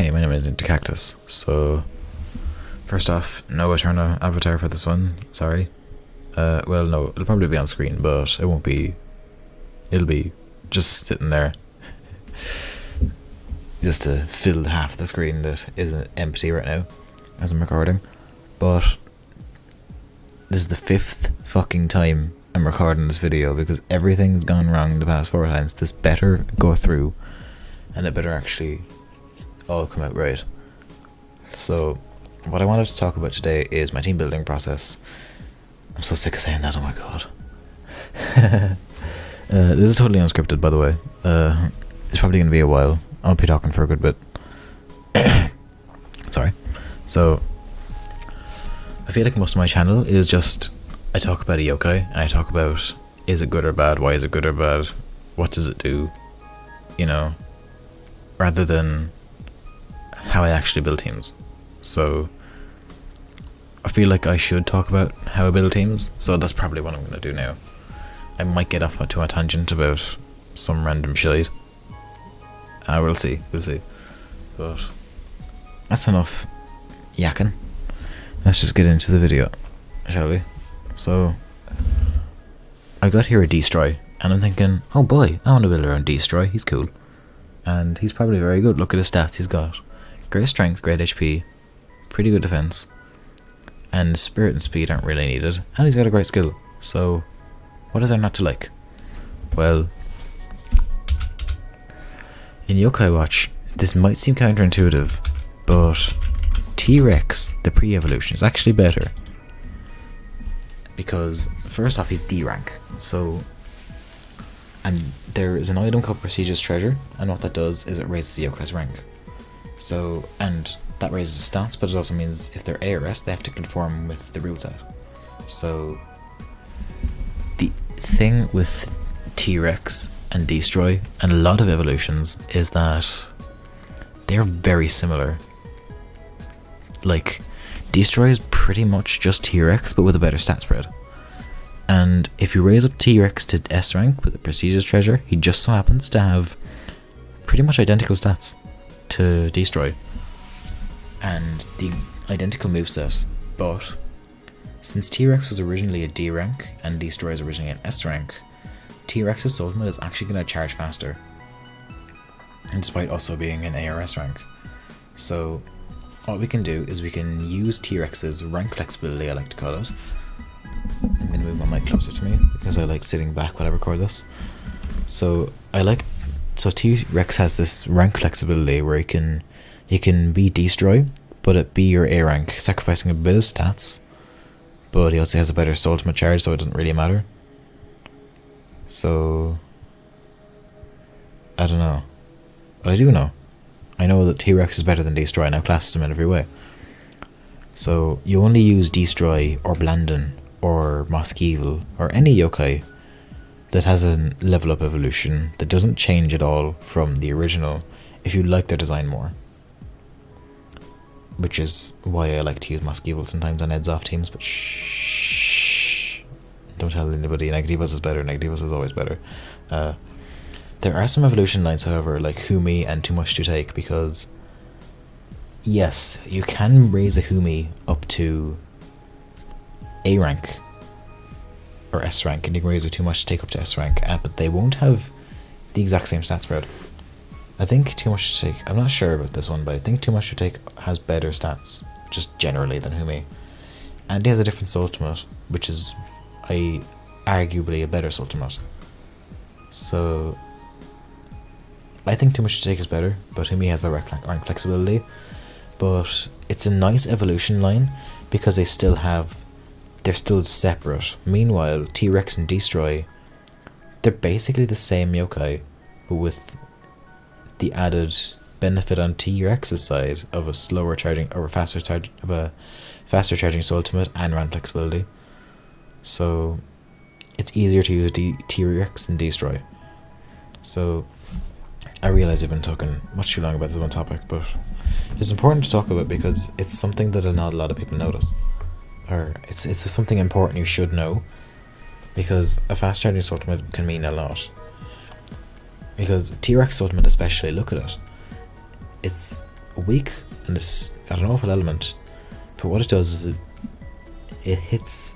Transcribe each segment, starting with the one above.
Hi, my name is Into Cactus. So, first off, no Eterna avatar for this one. Sorry. Well, no, it'll probably be on screen, but it won't be. It'll be just sitting there, just to fill half the screen that isn't empty right now, as I'm recording. But this is the 5th fucking time I'm recording this video because everything's gone wrong the past 4 times. This better go through, and it better actually all come out right. So what I wanted to talk about today is my team building process. I'm so sick of saying that, oh my god. This is totally unscripted, by the way. It's probably going to be a while. I'll be talking for a good bit. Sorry. So I feel like most of my channel is just I talk about a yokai and I talk about is it good or bad, why is it good or bad, what does it do, you know, rather than how I actually build teams. So I feel like I should talk about how I build teams, so that's probably what I'm going to do now. I might get off to a tangent about some random shit. We'll see. But that's enough yakking. Let's just get into the video, shall we? So I got here a Destroy, and I'm thinking, oh boy, I want to build around Destroy, he's cool. And he's probably very good. Look at his stats. He's got great strength, great HP, pretty good defense, and spirit and speed aren't really needed, and he's got a great skill. So what is there not to like? Well, in Yokai Watch, this might seem counterintuitive, but T-Rex, the pre-evolution, is actually better. Because first off, he's D rank, so, and there is an item called Prestigious Treasure, and what that does is it raises the Yokai's rank. So, and that raises stats, but it also means if they're ARS, they have to conform with the rule set. So the thing with T-Rex and Destroy and a lot of evolutions is that they're very similar. Like, Destroy is pretty much just T-Rex but with a better stat spread. And if you raise up T-Rex to S rank with the Prestigious Treasure, he just so happens to have pretty much identical stats to Destroy and the identical moveset, but since T-Rex was originally a D rank and Destroy is originally an S rank, T-Rex's ultimate is actually going to charge faster, and despite also being an ARS rank. So what we can do is we can use T-Rex's rank flexibility, I like to call it. I'm going to move my mic closer to me because I like sitting back while I record this. So T-Rex has this rank flexibility where he can be Destroy, but it be your A rank, sacrificing a bit of stats, but he also has a better ultimate charge, so it doesn't really matter. So I don't know, but I do know. I know that T-Rex is better than Destroy, and I've classed him in every way. So you only use Destroy or Blandon or Mosqueval or any yokai that has a level up evolution that doesn't change at all from the original if you like their design more. Which is why I like to use Mosqueval sometimes on heads off teams, but shh, don't tell anybody. Negativus is better, Negativus is always better. There are some evolution lines, however, like Humi and Too Much to Take, because yes, you can raise a Humi up to A rank or S rank, and you can raise a Too Much to Take up to S rank, but they won't have the exact same stat spread. I think Too Much to Take, I'm not sure about this one, but I think Too Much to Take has better stats, just generally, than Humi. And he has a different ultimate, which is arguably a better ultimate. So I think Too Much to Take is better, but Humi has the rank flexibility. But it's a nice evolution line because they're still separate. Meanwhile, T-Rex and Destroy, they're basically the same yokai, but with the added benefit on T-Rex's side of a slower charging or a faster charging ultimate and rank flexibility. So it's easier to use T-Rex than Destroy. So I realize I've been talking much too long about this one topic, but it's important to talk about because it's something that not a lot of people notice, or it's something important you should know, because a fast charging ultimate can mean a lot. Because T-Rex ultimate especially, look at it. It's weak and it's got an awful element, but what it does is it hits.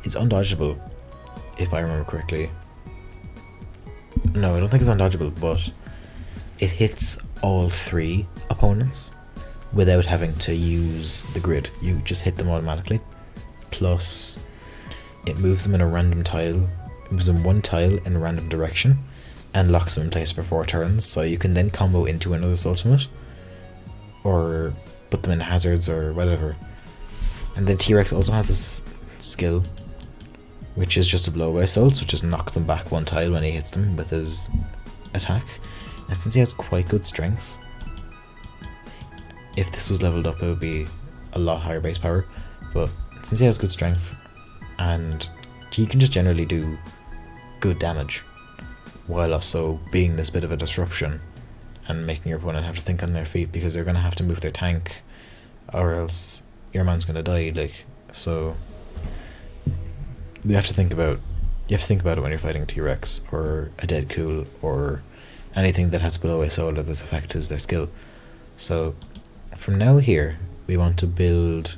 It's undodgeable, if I remember correctly. No, I don't think it's undodgeable, but it hits all 3 opponents without having to use the grid. You just hit them automatically. Plus, it moves them in a random tile. It moves them 1 tile in a random direction and locks them in place for 4 turns. So you can then combo into another's ultimate or put them in hazards or whatever. And then T-Rex also has this skill, which is just a blow away assault, which just knocks them back 1 tile when he hits them with his attack. And since he has quite good strength, if this was leveled up it would be a lot higher base power, but since he has good strength and he can just generally do good damage while also being this bit of a disruption and making your opponent have to think on their feet, because they're going to have to move their tank or else your man's going to die, like, so you have to think about it when you're fighting T-Rex or a Dead Cool or anything that has below a soul or this effect is their skill. So from now here we want to build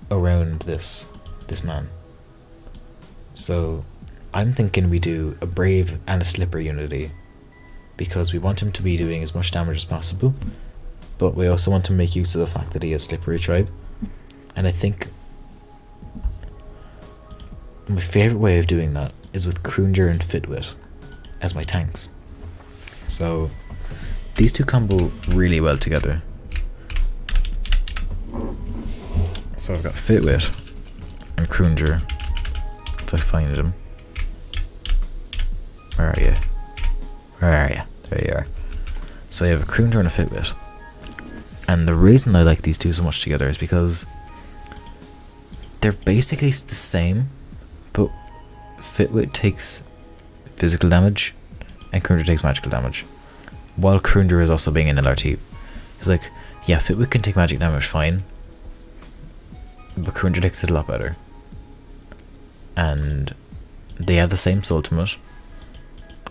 around this man. So I'm thinking we do a Brave and a Slipper unity, because we want him to be doing as much damage as possible, but we also want to make use of the fact that he has Slippery Tribe. And I think my favourite way of doing that is with Croonger and Fitwit as my tanks. So these two combo really well together. So I've got Fitwit and Croonger, if I find him. Where are you? Where are you? There you are. So you have a Croonger and a Fitwit. And the reason I like these two so much together is because they're basically the same, but Fitwit takes physical damage and Croonger takes magical damage, while Croonger is also being an LRT. It's like, yeah, Fitwit can take magic damage fine, but Croonger takes it a lot better. And they have the same ultimate.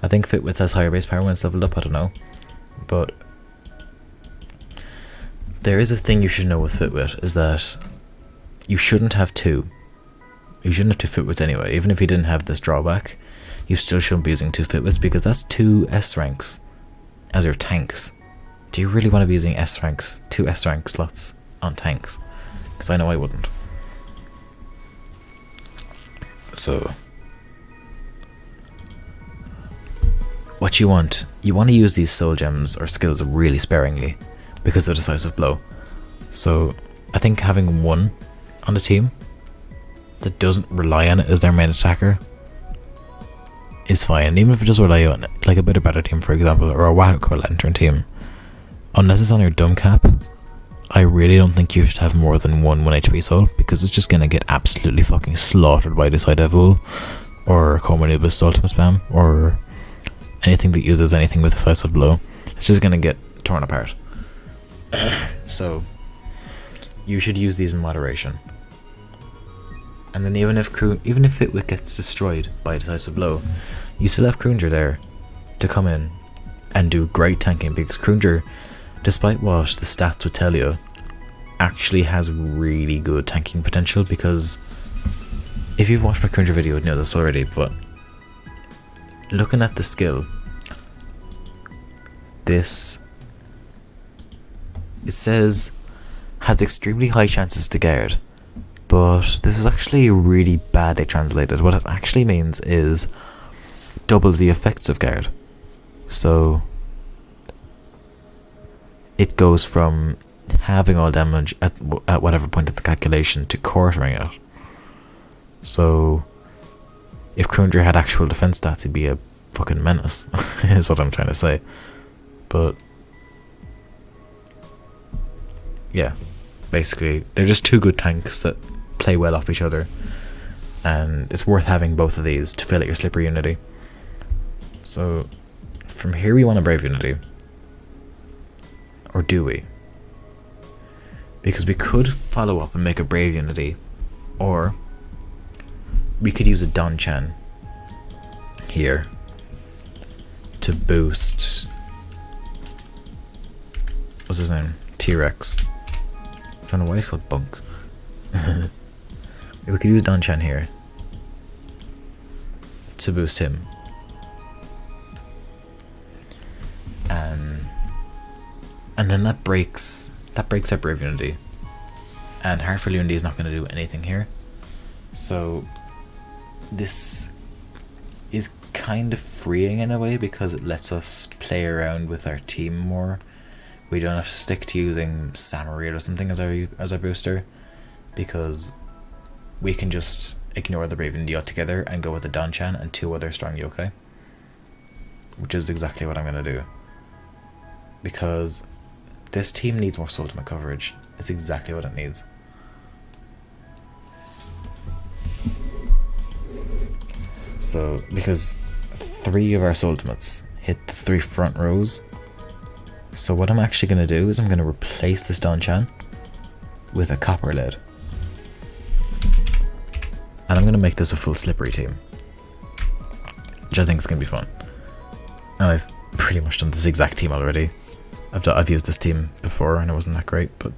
I think Fitwit has higher base power when it's leveled up, I don't know. But there is a thing you should know with Fitwit, is that you shouldn't have 2. You shouldn't have 2 Fitwits anyway. Even if you didn't have this drawback, you still shouldn't be using 2 Fitwits, because that's 2 S ranks as your tanks. Do you really want to be using S ranks, 2 S rank slots on tanks? Because I know I wouldn't. So what you want to use these soul gems or skills really sparingly because of decisive blow. So I think having 1 on the team that doesn't rely on it as their main attacker is fine, even if it does rely on it, like a bit better team for example, or a Wacko Lantern team. Unless it's on your dumb cap, I really don't think you should have more than 1 HP soul, because it's just gonna get absolutely fucking slaughtered by this Devil or Komanubis ultimate spam or anything that uses anything with decisive blow. It's just gonna get torn apart. So you should use these in moderation. And then even if Fitwit gets destroyed by decisive blow, you still have Croonger there to come in and do great tanking, because Croonger, despite what the stats would tell you, actually has really good tanking potential. Because if you've watched my Croonger video, you'd know this already, but looking at the skill, it says has extremely high chances to guard, but this is actually really badly translated. What it actually means is doubles the effects of guard. So it goes from having all damage at whatever point of the calculation to quartering it. So if Croonger had actual defense stats, he'd be a fucking menace, is what I'm trying to say. But yeah, basically they're just 2 good tanks that play well off each other, and it's worth having both of these to fill out your Slipper unity. So from here we want a Brave unity, or do we? Because we could follow up and make a Brave unity, or we could use a Don-chan here to boost what's his name? T-Rex. I don't know why he's called Bunk. We could use Danchan here to boost him. And then that breaks our Brave Unity. And Heartful Unity is not going to do anything here. So this is kind of freeing in a way because it lets us play around with our team more. We don't have to stick to using Samaril or something as our booster, because we can just ignore the Brave Unity altogether and go with the Danchan and 2 other strong yokai, which is exactly what I'm going to do, because this team needs more ultimate coverage. It's exactly what it needs. So, because 3 of our ultimates hit the 3 front rows, so what I'm actually going to do is I'm going to replace this Danchan with a Copper Lead. And I'm going to make this a full Slippery team, which I think is going to be fun. And I've pretty much done this exact team already. I've used this team before and it wasn't that great, but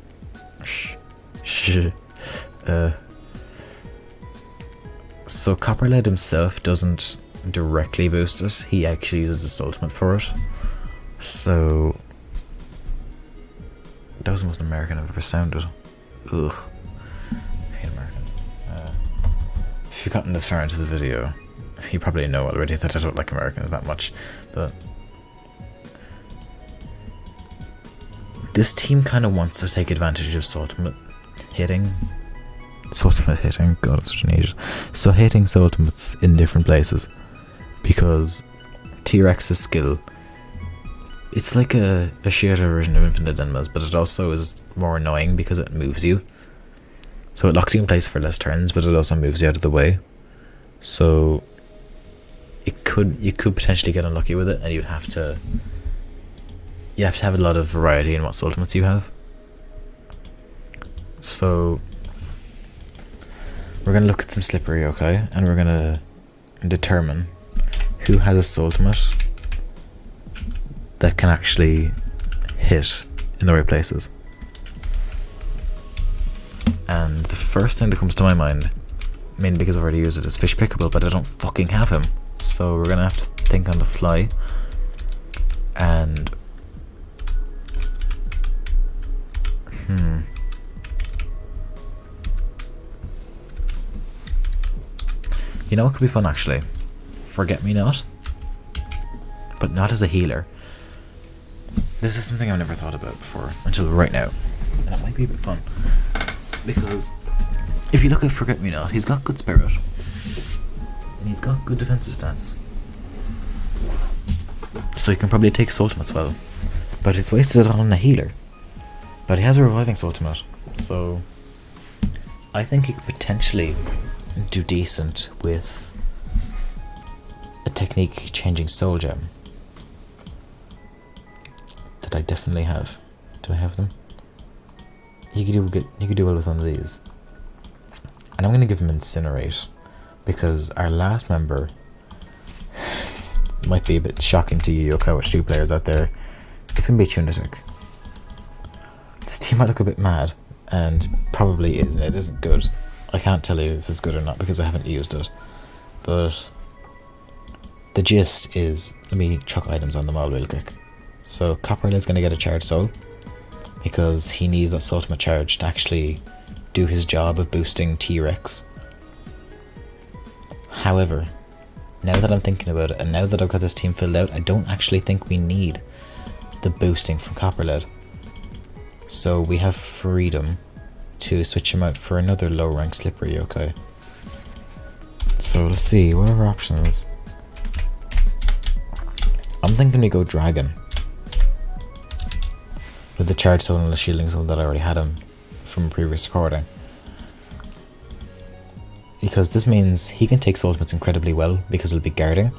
so Copper Lead himself doesn't directly boost it, he actually uses his ultimate for it. So that was the most American I've ever sounded. Ugh. I hate Americans. If you've gotten this far into the video, you probably know already that I don't like Americans that much, but this team kind of wants to take advantage of ultimate hitting. God, I'm such an idiot. So hitting ultimates in different places, because T-Rex's skill, it's like a shorter version of Infinite Enemas, but it also is more annoying because it moves you. So it locks you in place for less turns, but it also moves you out of the way. So you could potentially get unlucky with it, and you have to have a lot of variety in what ultimates you have. So we're going to look at some Slippery, okay? And we're going to determine who has a ultimate that can actually hit in the right places. And the first thing that comes to my mind, mainly because I've already used it, is Fish Pickable, but I don't fucking have him. So we're going to have to think on the fly. And you know what could be fun actually? Forgetmenot, but not as a healer. This is something I've never thought about before until right now, and it might be a bit fun, because if you look at Forgetmenot, he's got good spirit and he's got good defensive stats, so he can probably take his ultimate as well, but he's wasted it on a healer. But he has a reviving ultimate, so I think he could potentially do decent with a technique changing soul gem that I definitely have. Do I have them? He could do well with one of these, and I'm gonna give him Incinerate, because our last member might be a bit shocking to you yokai watch 2 players out there. It's gonna be Tunatic. This team might look a bit mad, and probably is, and it isn't good. I can't tell you if it's good or not because I haven't used it, but the gist is, let me chuck items on them all real quick. So Copperhead is going to get a charged soul, because he needs that ultimate charge to actually do his job of boosting T-Rex. However, now that I'm thinking about it, and now that I've got this team filled out, I don't actually think we need the boosting from Copperlead. So we have freedom to switch him out for another low rank Slippery yokai. So let's see, what are our options? I'm thinking we go Dragon, with the charge soul and the shielding soul that I already had him from a previous recording. Because this means he can take ultimates incredibly well, because he'll be guarding,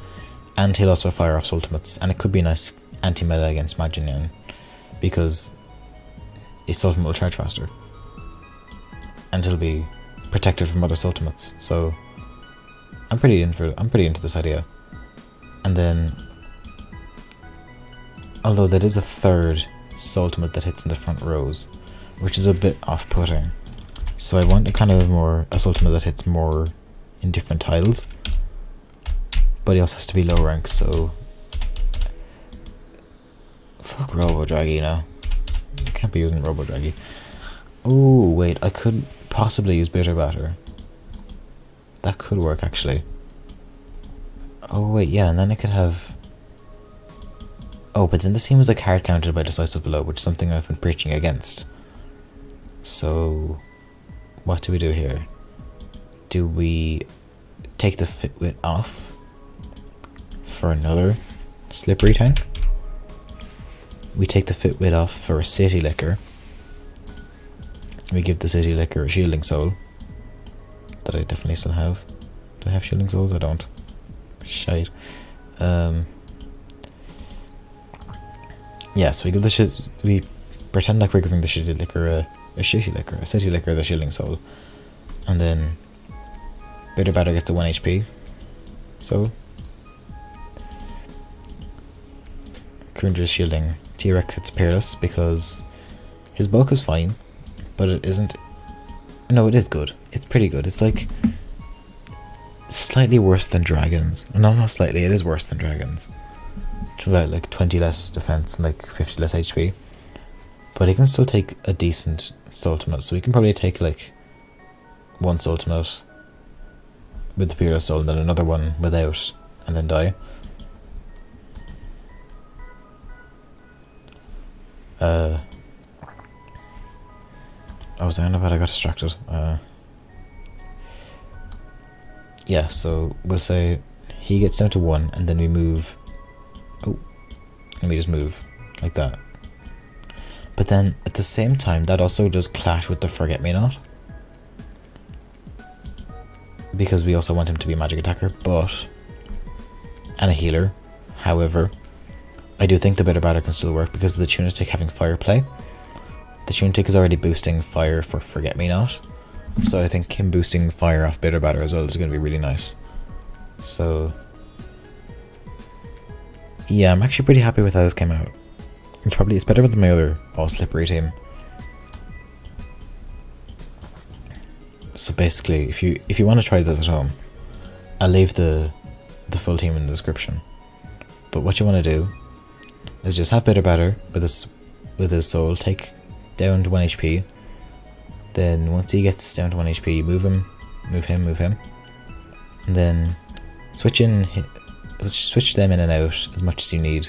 and he'll also fire off ultimates, and it could be a nice anti-meta against Majinian, because his ultimate will charge faster, and he'll be protected from other ultimates. So I'm pretty into this idea. And then, although that is a third ultimate that hits in the front rows, which is a bit off-putting. So I want a kind of more a ultimate that hits more in different tiles, but he also has to be low rank. So fuck Robo Draggy now. I can't be using Robo Draggy. Oh wait, I could possibly use Bitter Batter. That could work actually. Oh wait, yeah, and then I could have... Oh, but then this team was like hard countered by Decisive Blow, which is something I've been preaching against. So what do we do here? Do we take the Fitwit off for another Slippery tank? We take the Fitwit off for a City Licker. We give the City Licker a Shielding Soul that I definitely still have. Do I have Shielding Souls? I don't. Shite. Yeah, so we give we pretend like we're giving the City Licker a City Licker the Shielding Soul, and then Bitter Batter gets a 1 HP. So Croonger's shielding. T-Rex gets Peerless because his bulk is fine, but it isn't. No, it is good. It's pretty good. It's like slightly worse than dragons. No, not slightly. It is worse than dragons. It's about like 20 less defense and like 50 less HP. But he can still take a decent ultimate. So we can probably take like one ultimate with the Peerless Soul and then another one without, and then die. I was down about I got distracted. Yeah, so we'll say he gets down to 1 and then we move. Oh, and we just move like that. But then at the same time that also does clash with the Forget-Me-Not, because we also want him to be a magic attacker and a healer. However, I do think the Bitter Batter can still work because of the Tunatic having fire play. The Tunatic is already boosting fire for Forget-Me-Not, so I think him boosting fire off Bitter Batter as well is going to be really nice. So yeah, I'm actually pretty happy with how this came out. It's better than my other all slippery team. So basically, if you want to try this at home, I'll leave the full team in the description. But what you want to do is just have Bitter Batter with his soul take down to 1 HP. Then once he gets down to 1 HP, move him, and then switch them in and out as much as you need.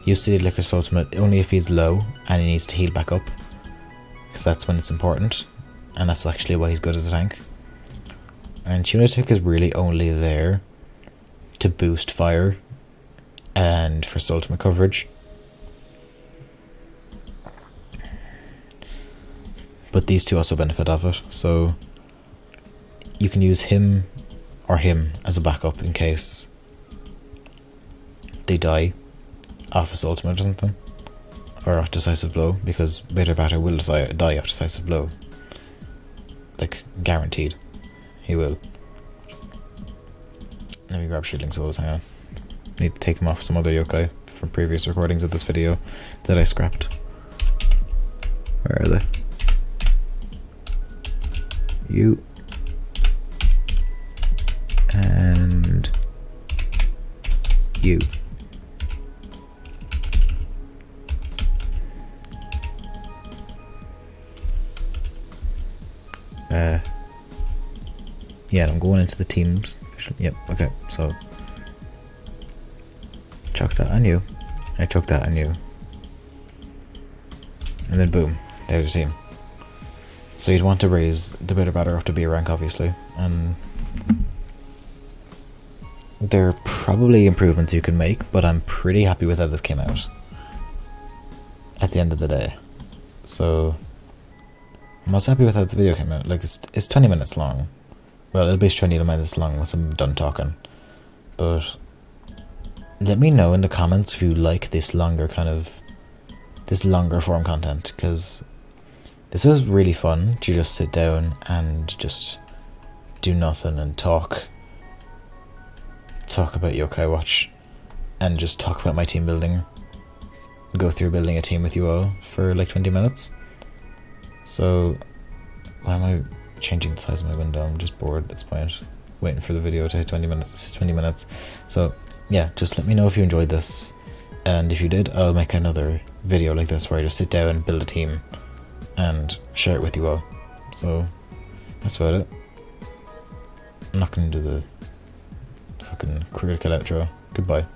Use City Licker's ultimate only if he's low and he needs to heal back up, because that's when it's important, and that's actually why he's good as a tank. And Tunatic is really only there to boost fire and for ultimate coverage. But these two also benefit of it, so you can use him or him as a backup in case they die off his ultimate or something, or off Decisive Blow, because Bitter Batter will die off Decisive Blow. Like, guaranteed. He will. Let me grab Shielding Souls, hang on. Need to take him off some other yokai from previous recordings of this video that I scrapped. Where are they? You. And you. Yeah, I'm going into the teams. Yep, okay, so chuck that on you. I chuck that on you. And then boom, there's your team. So you'd want to raise the Bitter Batter up to B rank, obviously, and there are probably improvements you can make, but I'm pretty happy with how this came out at the end of the day. So I'm also happy with how this video came out. Like, it's 20 minutes long. Well, it'll be 20 minutes long once I'm done talking. But let me know in the comments if you like this longer form content, because this was really fun to just sit down and just do nothing and talk about Yokai Watch and just talk about my team building go through building a team with you all for like 20 minutes. So, why am I changing the size of my window? I'm just bored at this point, waiting for the video to hit 20 minutes. So, yeah, just let me know if you enjoyed this, and if you did, I'll make another video like this where I just sit down and build a team and share it with you all. So, that's about it. I'm not going to do the fucking critical outro. Goodbye.